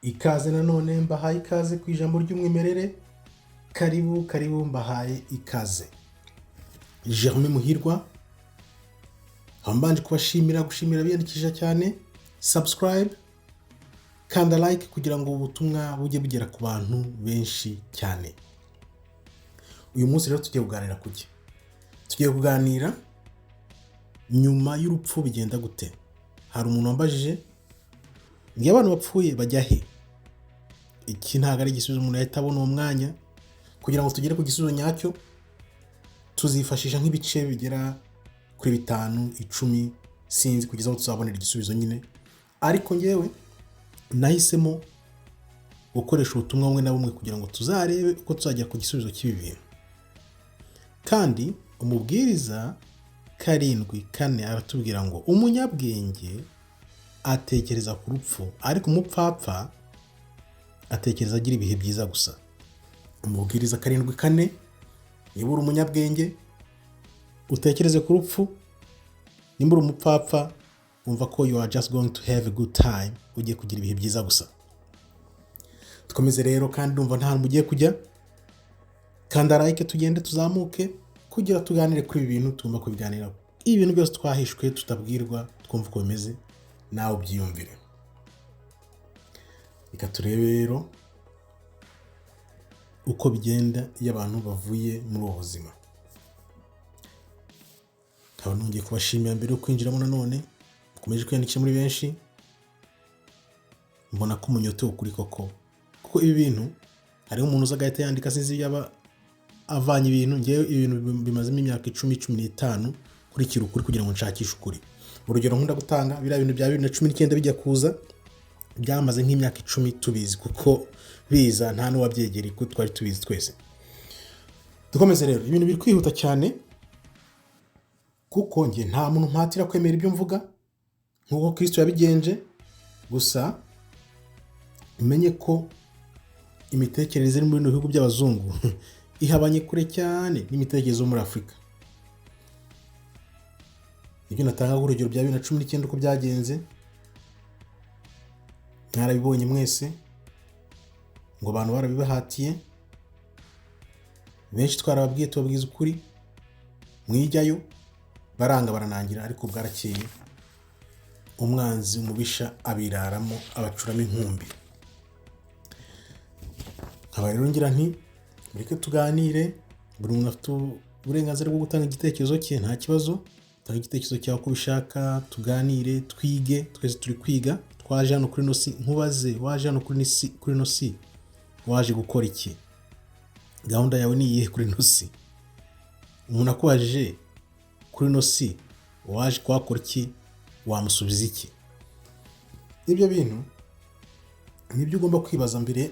Ikaze nanone mbahaye ikaze ku ijambo ry'umwimerere, karibu mbahaye ikaze. Germain Muhirwa, mbanje gushimira biyandikisha cyane, subscribe, kanda like kugira ngo ubutumwa bujye bugera ku bantu benshi cyane. Uyu munsi rero tugiye kuganira kuki? Tugiye kuganira nyuma y'urupfu bigenda gute. Hari umuntu wambajije ngo abantu bapfuye bajya he? Iki ntabwo ari igisubizo umuntu yahita abona uwo mwanya. Kugira ngo tugere ku gisubizo nyacyo, tuzifashisha nk'ibice bigera kuri 5, 10, sinzi kugeza aho tuzabonera igisubizo nyine. Ariko ngewe nahisemo gukoresha ubutumwa bumwe na bumwe kugira ngo tuzarebe uko tuzagera ku gisubizo cy'ibi bintu. Kandi umubwiriza 7:4 aratubwira ngo umunyabwenge atekereza ku rupfu, ariko umupfapfa atekereza agira ibihe byiza gusa. Umubwiriza 7:4, niba uri umunyabwenge utekereze ku rupfu, nimba uri umupfapfa umva ko you are just going to have a good time, ugiye kugira ibihe byiza gusa. Dukomeze rero, kandi ndumva nta hantu mugiye kujya. Kanda like tugende tuzamuke kugira tuganire kuri ibi bintu tugomba kubiganiraho. Ibi bintu byose twahishwe tutabwirwa, twumva uko bimeze, nawe ubyiyumvire. Reka turebe rero uko bigenda iyo abantu bavuye muri ubu buzima. Nkaba nongeye kubashimira mbere yo kwinjiramo nanone, mukomeje kwiyandikisha muri benshi. Mbona ko umunyotewe kuri koko, kuko ibi bintu hariho umuntu uza agahita yandika sinzi yaba avanye ibintu. Ngewe ibintu bimazemo imyaka 10-15 kurikira ukuri kugira ngo nshakishe ukuri. Urugero nkunda gutanga biriya bintu bya 2019 bijya kuza, byamaze nk'imyaka 10 tubizi, kuko biza nta n'uwabyegereye ko twari tubizi twese. Dukomeze rero, ibintu biri kwihuta cyane kuko nge nta muntu mpatira kwemera ibyo mvuga nk'uko Kristo yabigenje. Gusa umenye ko imitekerereze iri muri bino bihugu by'abazungu ihabanye kure cyane n'imitekerereze yo muri Afurika. Ibyo natanga urugero bya 2019 uko byagenze, mwarabibonye mwese ngo abantu barabibahatiye. Benshi twarababwiye tubabwiza ukuri, mwijyayo baranga baranangira, ariko bwarakeye umwanzi umubisha abiraramo abacuramo inkumbi. Nkaba rero ngira nti mureke tuganire, buri muntu afite uburenganzira bwo gutanga igitekerezo cye, nta kibazo. Tanga igitekerezo cyawe uko ubishaka, tuganire, twige, twese turi kwiga. Twaje hano kuri nosi, nkubaze waje hano kuri nosi waje gukora iki? Gahunda yawe ni iyihe kuri nosi? Umuntu akubajije kuri nosi waje kwakora iki, wamusubiza iki? Ibyo bintu nibyo ugomba kwibaza mbere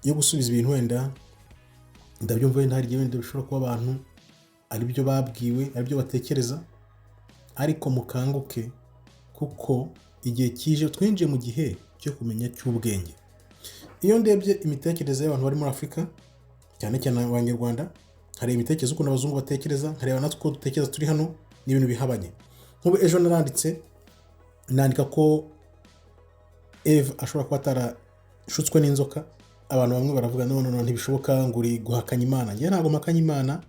yo gusubiza ibintu. Wenda ndabyumva, wenda hari igihe wenda bishobora kuba abantu ari byo babwiwe, ari byo batekereza, ariko mukanguke, kuko igihe kije twinjiye mu gihe cyo kumenya cy'ubwenge. Iyo ndebye imitekerereze y'abantu bari muri Afurika, cyane cyane abanyarwanda, hari imitekerereze ukuntu abazungu batekereza, hareba natwe uko dutekereza turi hano, n'ibintu bihabanye. Nk'ubu ejo nandika ko Eve ashobora kuba atarashutswe n'inzoka. Abantu bamwe baravuga no ntibishoboka, ngo uri guhakanya Imana. Njye ntabwo mpakanya Imana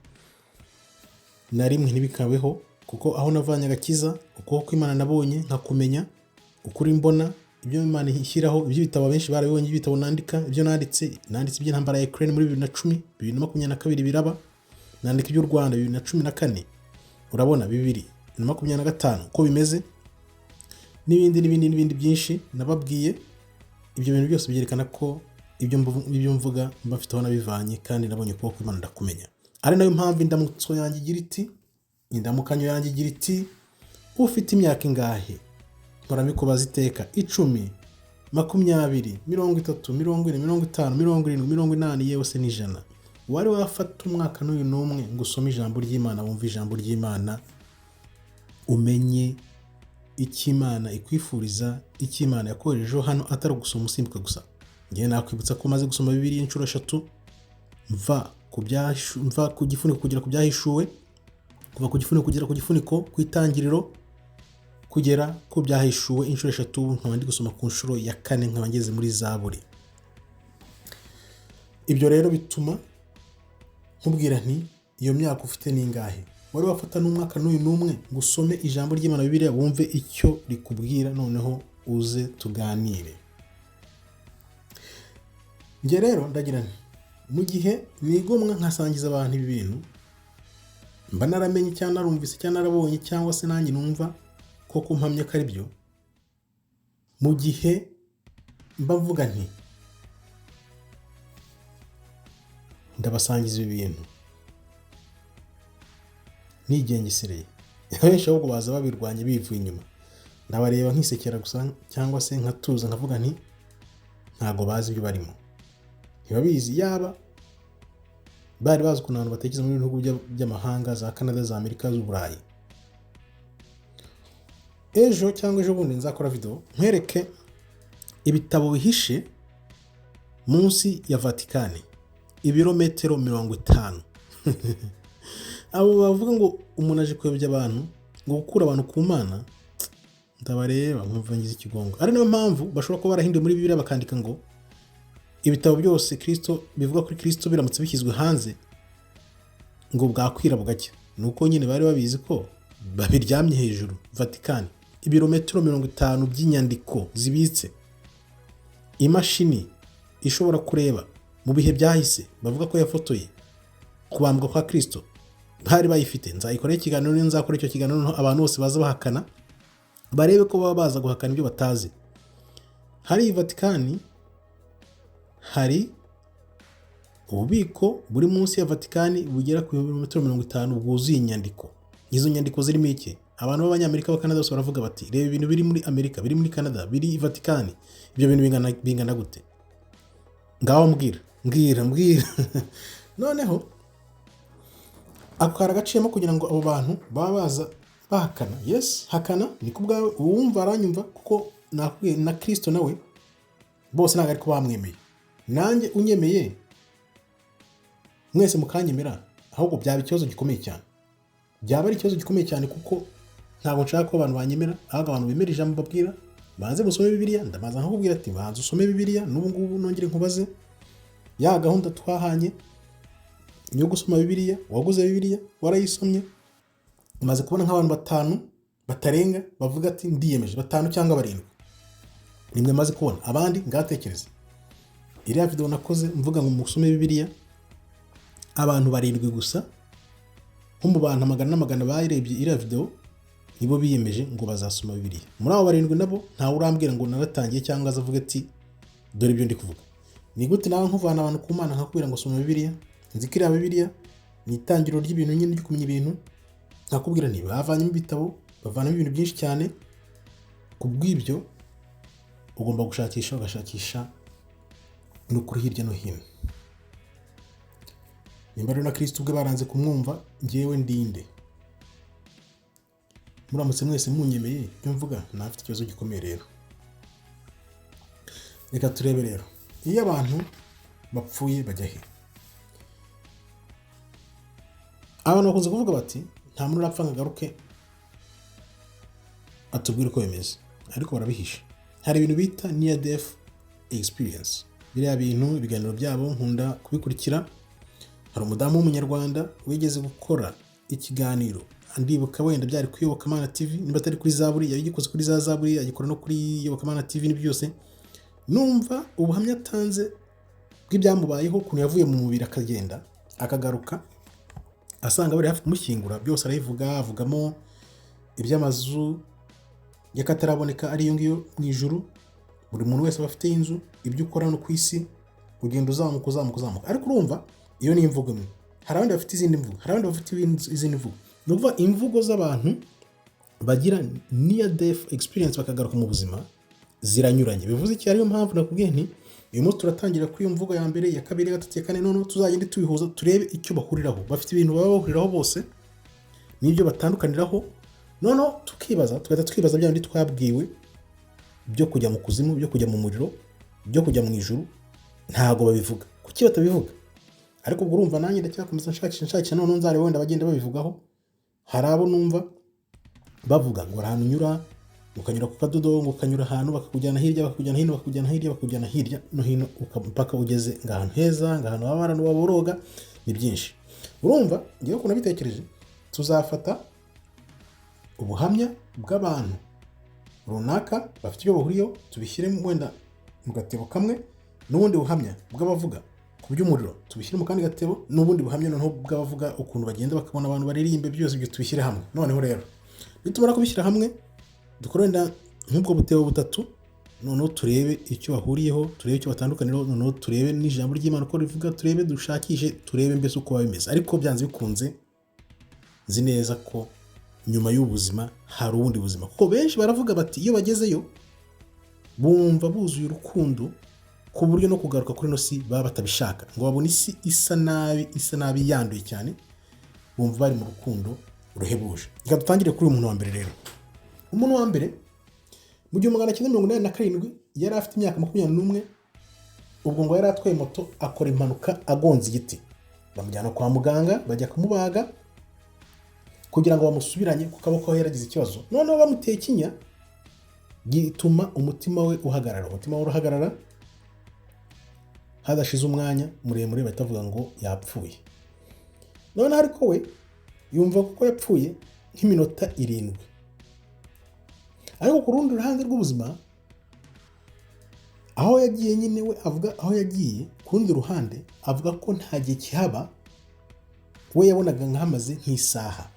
na rimwe, ntibikabeho, kuko aho navanye agakiza, uko Imana nabonye nkakumenya ukuri mbona, ibyo Imana ishyiraho, ibyo bitabo benshi barabibonye, ibitabo nandika, ibyo nanditse iby'intambara ya Ukraine muri 2010, 2022 biraba, nandika iby'u Rwanda 2014, urabona 2025 uko bimeze, n'ibindi byinshi nababwiye. Ibyo bintu byose byerekana ko ibyo mvuga mbafite aho nabivanye, kandi nabonye ko Imana ndakumenya. Ari nayo mpamvu indamutso yanjye igira iti, indamukanyo yanjye igira iti, ufite imyaka ingahe? Mpora mbikubaza iteka, 10, 20, 30, 40, 50, 70, 80, yewe se n'100. Wari wafata umwaka n'uyu n'umwe ngo usome ijambo ry'Imana, wumve ijambo ry'Imana, umenye icyo Imana ikwifuriza, icyo Imana yakoherejeho hano, atari gusoma usimbuka gusa. Ngiye nakwibutsa ko maze gusoma Bibiliya inshuro 3, mva ku gifuniko kugera ku byahishuwe, kuva ku gifuniko kugera ku gifuniko, ku itangiriro kugera ku byahishuwe inshuro 3, nkaba ndi gusoma ku nshuro ya 4, nkaba ngeze muri Zaburi. Ibyo rero bituma nkubwira nti iyo myaka ufite ningahe, wari wafata n'umwaka n'uyu n'umwe ngo usome ijambo ry'Imana Bibiliya wumve icyo rikubwira, noneho uze tuganire. Nge rero ndagira nti mu gihe nigomwa nkasangiza abantu ibi bintu mba naramenye cyangwa narumvise cyangwa narabonye cyangwa se nanjye numva koko mpamye ko ari byo, mu gihe mba mvuga nti ndabasangiza ibi bintu nigengesereye, benshi ahubwo baza babirwanya bivuye inyuma, ndabareba nkisekera gusa cyangwa se nkatuza nkavuga nti ntago bazi ibyo barimo, ntibabizi. Yaba bari bazi ukuntu abantu batekereza mu bihugu by'amahanga, za Canada, za Amerika, z'Uburayi. Ejo cyangwa ejo bundi nzakora video nkwereke ibitabo bihishe munsi ya Vatikani, ibirometero 50. Abo bavuga ngo umuntu aje kuyobya abantu, ngo gukura abantu ku Mana, ndabareba nkumva ngize ikigongo. Ari nayo mpamvu bashobora kuba barahinduye muri Bibiliya bakandika ngo ibitabo byose Kristo bivuga kuri Kristo biramutse bishyizwe hanze ngo bwakwira bugacya. Nuko nyine bari babizi ko babiryamye hejuru. Vatikani, ibirometero 50 by'inyandiko zibitse, imashini ishobora kureba mu bihe byahise bavuga ko yafotoye kubambwa kwa Kristo, bari bayifite. Nzayikorera ikiganiro, nzakora icyo kiganiro abantu bose baza bahakana barebe ko baba baza guhakana ibyo batazi. Hari Vatikani, hari ububiko buri munsi ya Vatikani bugera ku birometero 50 bwuzuye inyandiko. Izo nyandiko zirimo iki? Abantu b'Abanyamerika ba Canada bose baravuga bati reba ibintu biri muri Amerika, biri muri Canada, biri i Vatikani, ibyo bintu bingana gute? Ngaho mbwira noneho akara gaciyemo kugira ngo abo bantu baba baza bahakana. Yes, hakana ni kubwawe, uwumva aranyumva kuko nakubwiye na Kristo nawe bose ntago ari ko bamwemeye. Nanjye unyemeye mwese mukanyemera, ahubwo byaba ikibazo gikomeye cyane. Byaba ari ikibazo gikomeye cyane kuko ntabwo nshaka ko abantu banyemera, ahubwo abantu bemera ijambo babwira banze gusoma Bibiliya. Ndamaza nkakubwira ati banze usome Bibiliya, n'ubu ngubu nongere nkubaze ya gahunda twahanye yo gusoma Bibiliya. Waguze Bibiliya, warayisomye, umaze kubona nk'abantu 5 batarenga bavuga ati ndiyemeje, 5 cyangwa 7 nimwe maze kubona. Abandi ngatekereza iriya video nakoze mvuga ngo musome Bibiliya, abantu 7 gusa nko mu bantu amagana bayirebye iriya video nibo biyemeje ngo bazasoma Bibiliya. Muri abo 7 nabo nta urambwira ngo naratangiye cyangwa azavuga ati dore ibyo ndi kuvuga. Ni gute nawe nkuvana abantu ku Mana nkakubwira ngo soma Bibiliya? Nzikira Bibiliya ni itangiriro ry'ibintu nyine ryo kumenya ibintu. Nakubwira nti bavanyemo ibitabo, bavanamo ibintu byinshi cyane. Kubw'ibyo ugomba ugashakisha n'ukuri hirya no hino. Nimba rero na Kristo ubwe baranze kumwumva, ngewe ndinde. Muramutse mwese munyemeye byo mvuga, nafite ikibazo gikomeye rero. Reka turebe rero, iyo abantu bapfuye bajya he? Abantu bakunze kuvuga bati nta muntu urapfa ngo agaruke atubwire uko bimeze, ariko barabihisha. Hari ibintu bita near death experience. Biriya bintu ibiganiro byabo nkunda kubikurikira. Hari umudamu w'umunyarwanda wigeze gukora ikiganiro, ndibuka wenda byari kuri Iyobokamana TV, niba atari kuri Zaburi, yabigikoze kuri za Zaburi, agikora no kuri Iyobokamana TV n'ibyo byose. Numva ubuhamya atanze bw'ibyamubayeho, ukuntu yavuye mu mubiri akagenda akagaruka, asanga bari hafi kumushyingura. Byose arabivuga, avugamo iby'amazu y'akataraboneka ari yo ngiyo mu ijuru. Buri muntu wese aba afite inzu, ibyo ukora no ku isi ugenda uzamuka. Ariko urumva iyo ni imvugo imwe. Hari abandi bafite izindi mvugo, hari abandi bafite izindi mvugo. Ni ukuvuga imvugo z'abantu bagira near death experience bakagaruka mu buzima ziranyuranye. Bivuze iki? Ariyo mpamvu nakubwiye nti uyu munsi turatangira kuri iyo mvugo ya mbere, ya kabiri, ya gatatu, ya kane, none tuzagenda tubihuza turebe icyo bahuriraho. Bafite ibintu baba bahuriraho bose n'ibyo batandukaniraho. None tugahita twibaza bya bindi twabwiwe byo kujya mu kuzimu, byo kujya mu muriro, byo kujya mu ijuru, ntago babivuga. Kuki batabivuga? Ariko ubwo urumva nanjye ndacyakomeza nshakisha none nzare wenda bagenda babivugaho. Hari abo numva bavuga ngo ahantu unyura ukanyura ku kadodo ngo ukanyura ahantu bakakujyana hirya bakakujyana hino bakakujyana hirya bakakujyana hirya no hino mpaka ugeze ngahantu heza, ngahantu haba abantu baboroga, ni byinshi. Urumva ngiye ko nabitekereje, tuzafata ubuhamya bw'abantu runaka bafite ibyo bahuriyeho, tubishyire wenda mu gatebo kamwe, n'ubundi buhamya bw'abavuga ku by'umuriro tubishyire mu kandi gatebo, n'ubundi buhamya noneho bw'abavuga ukuntu bagenda bakabona abantu baririmbe, byose ibyo tubishyire hamwe. Noneho rero nitumara kubishyira hamwe, dukore wenda nk'ubwo butebo butatu, noneho turebe icyo bahuriyeho, turebe icyo batandukaniraho, noneho turebe n'ijambo ry'Imana uko rivuga, turebe dushakishe, turebe mbese uko biba bimeze. Ariko byanze bikunze nzi neza ko nyuma y'ubuzima hari ubundi buzima, kuko benshi baravuga bati iyo bagezeyo bumva buzuye urukundo ku buryo no kugaruka kuri ino si baba batabishaka, ngo babone isi isa nabi yanduye cyane, bumva bari mu rukundo ruhebuje. Reka dutangire kuri uyu muntu wa mbere rero. Umuntu wa mbere mu 1987 yari afite imyaka 21, ubwo ngo yari atwaye moto akora impanuka agonze igiti, bamujyana kwa muganga bajya kumubaga kugira ngo bamusubiranye ku kaboko aho yaragize ikibazo. Noneho bamuteye ikinya gituma umutima we uhagarara, hadashize umwanya muremure batavuga ngo yapfuye. Noneho ariko we yumva ko yapfuye nk'iminota 7. Ariko ku rundi ruhande rw'ubuzima, aho yagiye nyine we avuga aho yagiye, ku rundi ruhande avuga ko nta gihe kihaba, we yabonaga nk'amaze nk'isaha.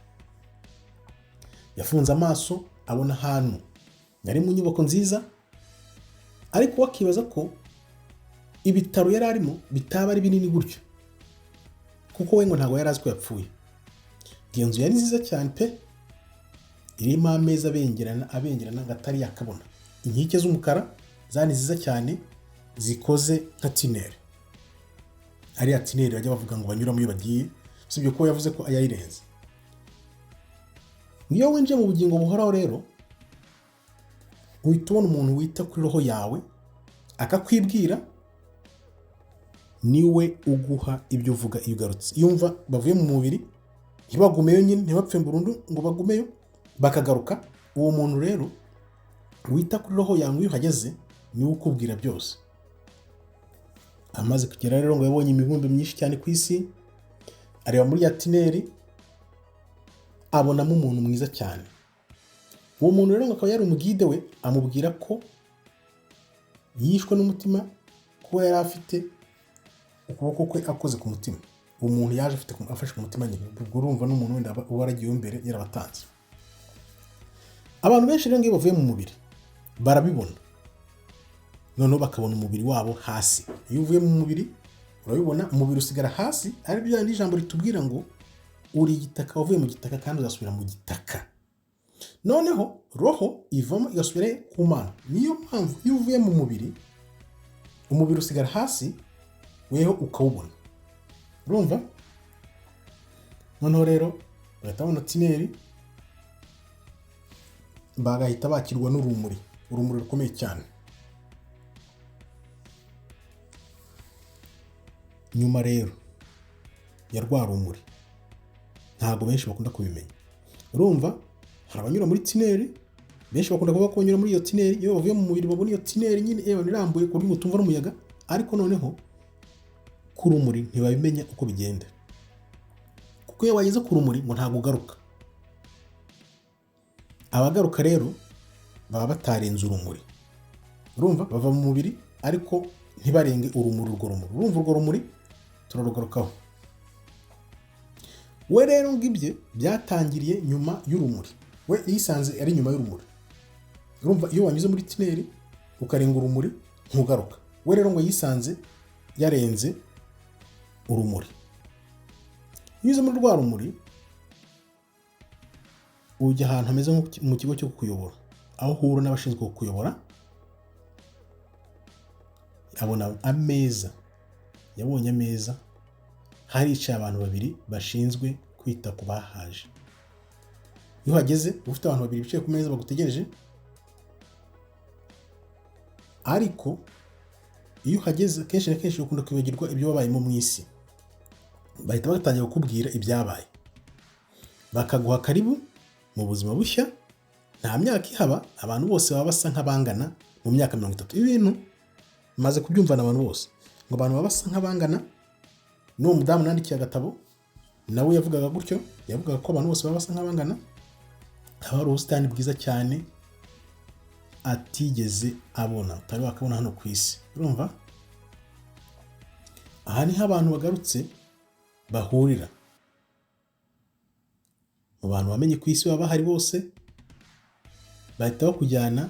Yafunze amaso abona ahantu yari mu nyubako nziza, ariko wakibaza ko ibitaro yari arimo bitaba ari binini gutyo, kuko we ngo ntabwo yari azi ko yapfuye. Iyo nzu yari nziza cyane pe, irimo ameza abengerana gatari yakabona, inkike z'umukara zani nziza cyane zikoze nka tineri, ari ya tineri bajya bavuga ngo banyuramo iyo bagiye, usibye ko yavuze ko ayayirenze. Niyo winjiye mu bugingo buhoraho rero, uhita ubona umuntu wita kuri roho yawe akakwibwira, niwe uguha ibyo uvuga iyo ugarutse. Yumva bavuye mu mubiri ntibagumeyo nyine, ntibapfe burundu ngo bagumeyo, bakagaruka. Uwo muntu rero wita kuri roho yawe iyo uhageze niwe ukubwira byose. Amaze kugera rero ngo yabonye imibumbe myinshi cyane ku isi, areba muri ya tineri abonamo umuntu mwiza cyane. Uwo muntu rero akaba yari umugide we, amubwira ko yishwe n'umutima, kuba yari afite ukuboko kwe akoze ku mutima. Uwo muntu yaje afashe ku mutima nyine, ubwo urumva n'umuntu wenda waragiye imbere yarabatanze. Abantu benshi rero ngiye bavuye mu mubiri barabibona, noneho bakabona umubiri wabo hasi. Iyo uvuye mu mubiri urabibona, umubiri usigara hasi, ari byo ijambo ritubwira ngo uri igitaka, wavuye mu gitaka kandi uzasubira mu gitaka. Noneho roho ivamo igasubira ku Mana. Niyo mpamvu iyo uvuye mu mubiri, umubiri usigara hasi, weho ukawubona. Urumva? Noneho rero bahita babona tineri, bagahita bakirwa n'urumuri rukomeye cyane. Nyuma rero ya rwa rumuri, ntabwo benshi bakunda kubimenya. Urumva, hari abanyura muri tineri, benshi bakunda kuvuga ko banyura muri iyo tineri, iyo bavuye mu mubiri babona iyo tineri nyine irambuye ku buryo utumva n'umuyaga, ariko noneho ku rumuri ntibabimenya uko bigenda, kuko iyo wageze ku rumuri ngo ntabwo ugaruka. Abagaruka rero baba batarenze urumuri. Urumva, bava mu mubiri ariko ntibarenge urumuri. Urumva urwo rumuri turarugarukaho. We rero ngibye byatangiriye nyuma y'urumuri, we yisanze ari nyuma y'urumuri. Urumva, iyo wanyuze muri tineri ukarenga urumuri ntugaruka. We rero ngo yisanze yarenze urumuri. Iyo muri rwa rumuri ujya ahantu hameze nko mu kigo cyo kukuyobora, aho uhura n'abashinzwe kukuyobora. Abona ameza, yabonye ameza, haricaye abantu babiri bashinzwe kwita ku bahaje. Iyo uhageze ufite abantu babiri bicaye ku meza bagutegereje, ariko iyo uhageze kenshi na kenshi ukunda kwibagirwa ibyo wabayemo mu isi. Bahita batangira kukubwira ibyabaye, bakaguha karibu mu buzima bushya, nta myaka ihaba abantu bose baba basa nk'abangana mu myaka 30. Ibintu maze kubyumvana abantu bose ngo abantu baba basa nk'abangana. N'uwo mudamu nandikiye agatabo nawe yavugaga gutyo, yavugaga ko abantu bose baba basa nk'abangana. Haba hari ubusitani bwiza cyane atigeze abona, utari wakabona hano ku isi. Urumva, aha niho abantu bagarutse bahurira. Mu bantu bamenye ku isi baba bahari bose, bahita bakujyana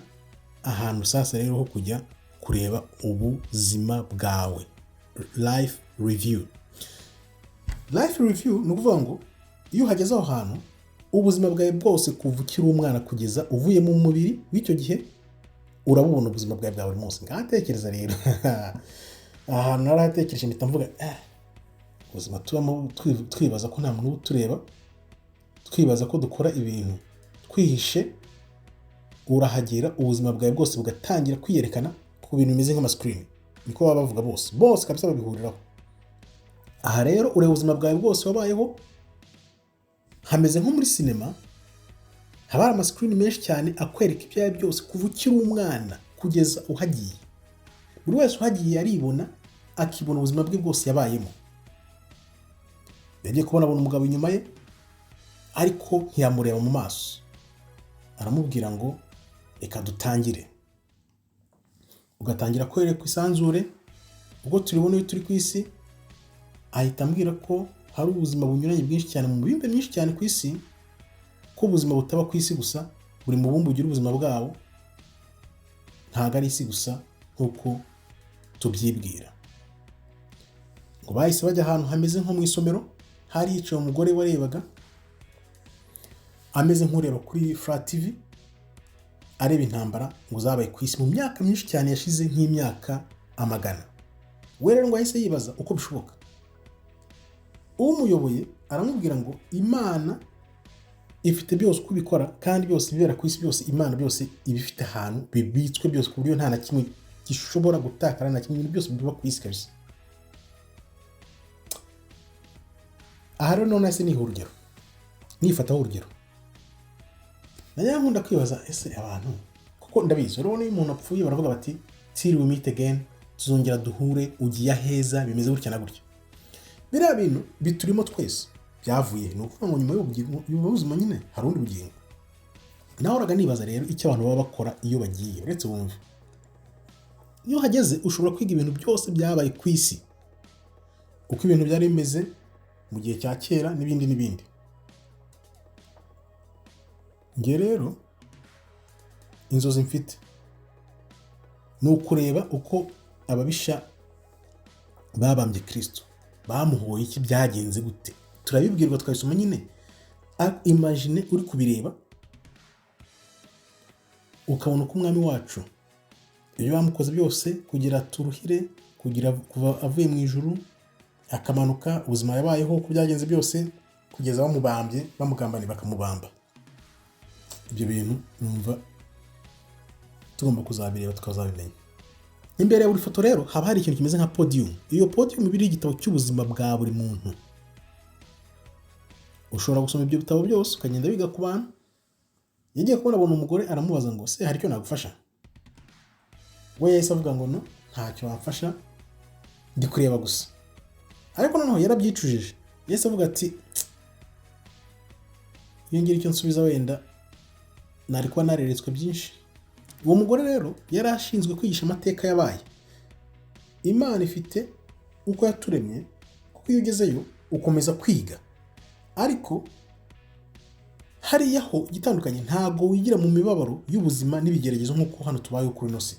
ahantu sasa rero ho kujya kureba ubuzima bwawe. Life review. Life review ni ukuvuga ngo iyo uhageze aho hantu, ubuzima bwawe bwose kuva ukiri umwana kugeza uvuye mu mubiri w'icyo gihe urabubona ubuzima bwawe bwa buri munsi. Ngatekereza rero ahantu narahatekereje mpita mvuga ubuzima tubamo twibaza ko nta muntu utureba, twibaza ko dukora ibintu twihishe, urahagera ubuzima bwawe bwose bugatangira kwiyerekana ku bintu bimeze nk'amascreen. Niko baba bavuga bose kabisa babihuriraho. Aha rero ureba ubuzima bwawe bwose wabayeho, hameze nko muri sinema, haba hari amascreen menshi cyane akwereka ibyawe byose kuva ukiri umwana kugeza uhagiye. Buri wese uhagiye aribona, akibona ubuzima bwe bwose yabayemo. Yagiye kubona umugabo inyuma ye, ariko ntiyamureba mu maso. Aramubwira ngo reka dutangire. Ugatangira kwereka isanzure ubwo turibona iyo turi ku isi. Ahita ambwira ko hari ubuzima bunyuranye bwinshi cyane mu mibumbe myinshi cyane ku isi, ko ubuzima butaba ku isi gusa, buri mubumbe ugira ubuzima bwawo, ntabwo ari isi gusa nk'uko tubyibwira. Ngo bahise bajya ahantu hameze nko mu isomero, hari hicaye umugore warebaga ameze nk'ureba kuri Flat TV, areba intambara ngo zabaye ku isi mu myaka myinshi cyane yashize, nk'imyaka amagana. We rero ngo ahise yibaza uko bishoboka. Umuyoboye aramubwira ngo Imana ifite byose uko bikora, kandi byose bibera ku isi byose, Imana byose ibifite ahantu bibitswe byose ku buryo nta na kimwe gishobora gutakara, na kimwe, ibintu byose biba ku isi kabisa. Aha rero none ese niho urugero, nifataho urugero. Najya nkunda kwibaza ese abantu, kuko ndabizi urabona iyo umuntu apfuye baravuga bati till we meet again, tuzongera duhure, ugiye aheza, bimeze gutya na gutya. Biriya bintu biturimo twese byavuye, ni ukuvuga ngo nyuma y'ubuzima nyine hari undi bugingo. Nahoraga nibaza rero icyo abantu baba bakora iyo bagiye. Uretse wumve, iyo hageze ushobora kwiga ibintu byose byabaye ku isi, uko ibintu byari bimeze mu gihe cya kera n'ibindi n'ibindi. Nge rero inzozi mfite ni ukureba uko ababisha babambye Kristo bamuhoye, iki byagenze gute. Turabibwirwa twabisoma nyine. Imagine uri kubireba ukabona uko umwami wacu ibyo bamukoze byose kugira turuhire, kugira kuva avuye mu ijuru akamanuka, ubuzima yabayeho uko byagenze byose kugeza bamubambye, bamugambaniye bakamubamba. Ibyo bintu numva tugomba kuzabireba tukazabimenya. Imbere ya buri foto rero haba hari ikintu kimeze nka podium. Iyo podium biri igitabo cy'ubuzima bwa buri muntu. Ushobora gusoma ibyo bitabo byose ukagenda biga ku bantu. Yagiye kubona abona umugore aramubaza ngo se hari icyo nagufasha? We yahise avuga ngo no, ntacyo wamfasha, ndi kureba gusa. Ariko noneho yarabyicujije. Yahise avuga ati iyo ngira icyo nsubiza wenda nari kuba nareretswe byinshi. Uwo mugore rero yari ashinzwe kwigisha amateka yabaye. Imana ifite uko yaturemye, kuko iyo ugezeyo ukomeza kwiga. Ariko hariya ho igitandukanye, ntago wigira mu mibabaro y'ubuzima n'ibigeragezo nk'uko hano tubayeho kuri ino si.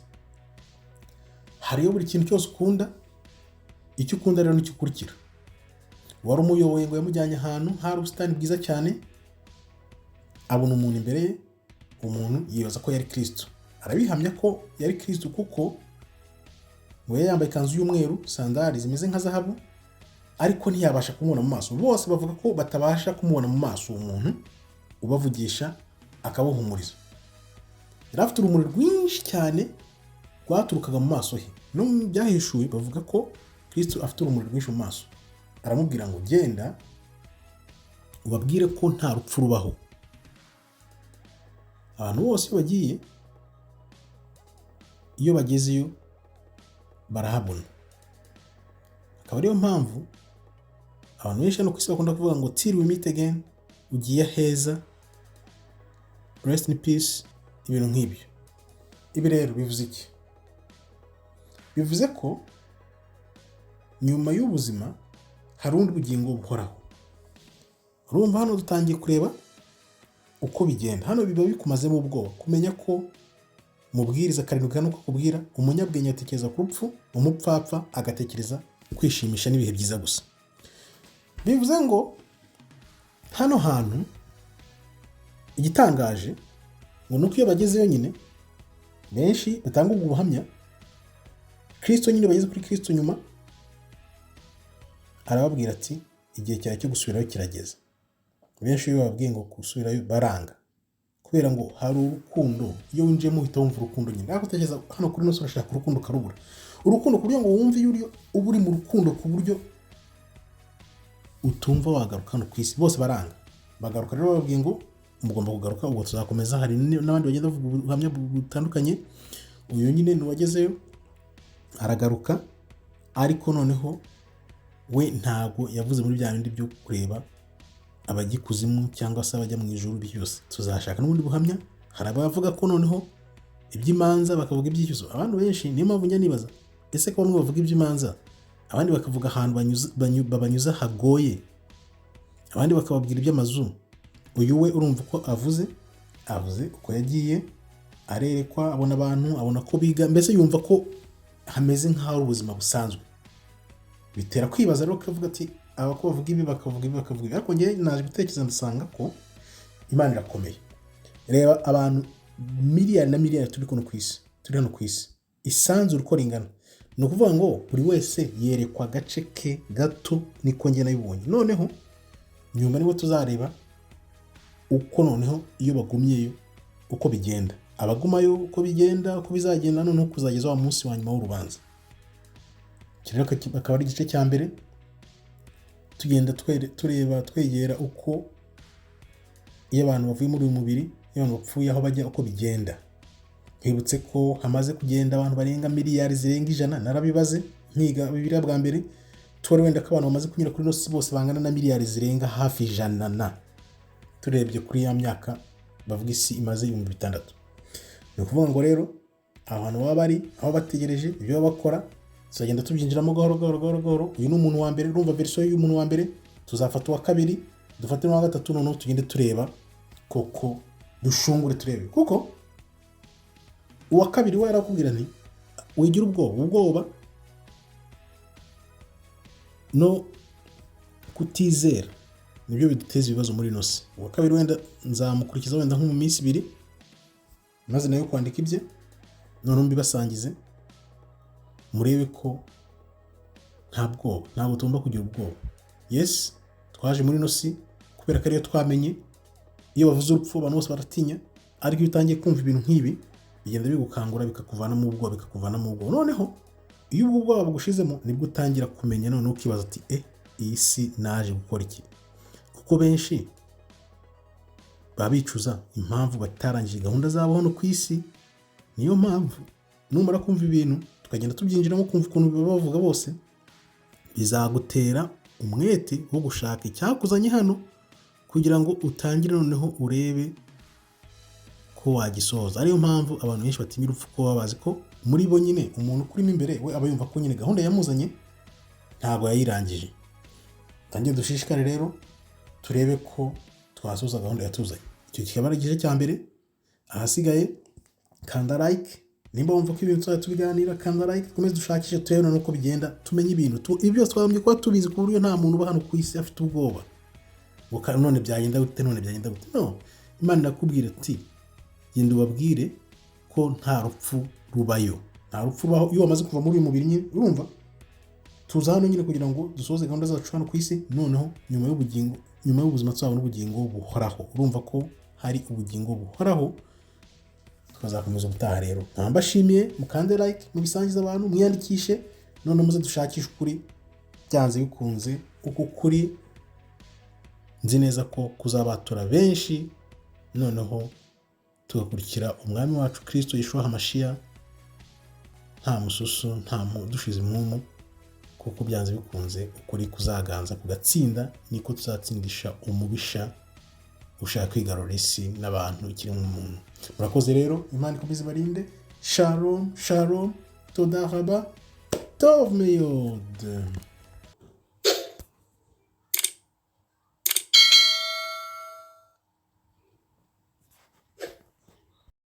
Hariyo buri kintu cyose ukunda, icyo ukunda rero nicyo ukurikira. Wari umuyoboye ngo yamujyanye ahantu hari ubusitani bwiza cyane, abona umuntu imbere ye, umuntu yibaza ko yari Kristo. Arabihamya ko yari Kristo kuko ngo yambaye ikanzu y'umweru, sandali zimeze nka zahabu, ariko ntiyabasha kumubona mu maso. Bose bavuga ko batabasha kumubona mu maso umuntu ubavugisha akabuhumuriza. Yari afite urumuri rwinshi cyane rwaturukaga mu maso he. No byahishuwe bavuga ko Kristo afite urumuri rwinshi mu maso. Aramubwira ngo genda ubabwire ko nta rupfu rubaho. abantu bose iyo bagiye, iyo bagezeyo barahabona. Akaba ariyo mpamvu abantu benshi hano ku isi bakunda kuvuga ngo till we meet again, ugiye heza, rest in peace, ibintu nk'ibyo. Ibi rero bivuze iki? Bivuze ko nyuma y'ubuzima hari ubundi bugingo buhoraho. Urumva hano dutangiye kureba uko bigenda. Hano biba bikumazemo ubwoba kumenya ko mubwiriza karindwi kane uko kubwira umunyabwenge atekereza ku rupfu, umupfapfa agatekereza kwishimisha n'ibihe byiza gusa. Bivuze ngo hano hantu igitangaje ngo nuko iyo bagezeyo nyine benshi batanga ubwo buhamya, Kristo nyine bageze kuri Kristo nyuma arababwira ati igihe cyawe cyo gusubirayo kirageze. Benshi iyo bababwiye ngo gusubirayo baranga kubera ngo hari urukundo. Iyo winjiyemo uhita wumva urukundo nyine. Ariko utekereza hano kuri ino si urashaka urukundo karubura. Urukundo ku buryo ngo wumve iyo uba uri mu rukundo ku buryo utumva wagaruka hano ku isi. Bose baranga. Bagaruka rero bababwiye ngo mugomba kugaruka, ubwo tuzakomeza. Hari n'abandi bagenda bavuga ubuhamya butandukanye. Uyu nyine ni wagezeyo aragaruka, ariko noneho we ntago yavuze muri bya bindi byo kureba abagikuzimu cyangwa se abajya mu ijuru byose. Tuzashaka n'ubundi buhamya. Hari abavuga ko noneho iby'imanza bakavuga iby'icyuzo. Abantu benshi niyo mpamvu njya nibaza, ese ko bamwe bavuga iby'imanza, abandi bakavuga ahantu babanyuza hagoye, abandi bakababwira iby'amazu. Uyu we urumva uko avuze uko yagiye arerekwa, abona abantu, abona ko biga, mbese yumva ko hameze nk'aho ari ubuzima busanzwe. Bitera kwibaza rero, kavuga ati aba ko bavuga ibi bakavuga ibi bakavuga ibi. Ariko njye naje gutekereza ndasanga ko Imana irakomeye. Reba abantu miliyari na miliyari turi hano ku isi, isanzure uko ringana. Ni ukuvuga ngo buri wese yerekwa agace ke gato, niko njye nabibonye. Noneho nyuma nibo tuzareba uko noneho iyo bagumyeyo uko bigenda, abagumayo uko bigenda, uko bizagenda noneho kuzageza wa munsi wa nyuma w'urubanza. Kirero akaba ari igice cya mbere, tugenda tureba twegera uko iyo abantu bavuye muri uyu mubiri, iyo abantu bapfuye aho bajya uko bigenda. Twibutse ko hamaze kugenda abantu barenga miliyari zirenga 100. Narabibaze nkiga Bibiliya bwa mbere, tore wenda ko abantu bamaze kunyura kuri nosi bose bangana na miliyari zirenga hafi 100. Turebye kuri ya myaka bavuga isi imaze 6,000. Ni ukuvuga ngo rero abantu baba bari aho bategereje ibyo bakora, tuzagenda tubyinjiramo gahoro. Uyu ni umuntu wa mbere, urumva version y'umuntu wa mbere. Tuzafata uwa kabiri, dufate n'uwa gatatu, noneho tugende tureba koko dushungure turebe. Kuko uwa kabiri we yarakubwira nti wigira ubwoba no kutizera nibyo biduteza ibibazo muri nosi. Uwa kabiri wenda nzamukurikiza wenda nko mu minsi 2 maze nayo kwandika ibye, none mbibasangize murebe ko ntabwo tumba kugira ubwoba. Yes, twaje muri nosi kubera ko ariyo twamenye. Iyo bavuze urupfu abantu bose baratinya, ariko iyo utangiye kumva ibintu nk'ibi bigenda bigukangura, bikakuvana mu ubwoba. Noneho iyo ubwoba bugushizemo nibwo utangira kumenya, none ukibaza ati iyi si naje gukora iki? Kuko benshi babicuza impamvu batarangije gahunda zabo hano ku isi. Niyo mpamvu numara kumva ibintu tukagenda tubyinjiramo, kumva ukuntu bavuga bose, bizagutera umwete wo gushaka icyakuzanye hano kugira ngo utangire noneho urebe ko wagisoza. Ariyo mpamvu abantu benshi batinya urupfu, ko babazi ko muri bo nyine umuntu kurimo imbere we aba yumva ko nyine gahunda yamuzanye ntabwo yayirangije. Tangiye dushishikare rero turebe ko twasoza gahunda yatuzanye. Icyo kikaba ari igice cya mbere. Ahasigaye kanda like, nimba wumva ko ibintu tubiganira, kanda like, dukomeze dushakishe turebe nuko bigenda, tumenye ibintu. Ibi byose twabonye ko tubizi ku buryo nta muntu uba hano ku isi afite ubwoba ngo none byagenda gute. No, Imana irakubwira ati genda ubabwire ko nta rupfu rubayo. Nta rupfu rubaho iyo wamaze kuva muri uyu mubiri nyine. Urumva tuza hano nyine kugira ngo dusoze gahunda zacu hano ku isi, noneho nyuma y'ubuzima tuzabona ubugingo buhoraho. Urumva ko hari ubugingo buhoraho. Tukazakomeza ubutaha rero. Mbashimiye, mukande like, mubisangiza abantu, mwiyandikishe, none muze dushakishe ukuri byanze bikunze. Uko kuri nzi neza ko kuzabatura benshi, noneho tugakurikira umwami wacu Kristo Yeshua Hamashiya nta mususu, nta dushize impumu, kuko byanze bikunze ukuri kuzaganza kugatsinda, niko tuzatsindisha umubisha ushaka kwigarurira isi n'abantu ikiri mu muntu. Murakoze rero, Imana ikomeze ibarinde. Shalom, shalom, toda raba, tov meyod.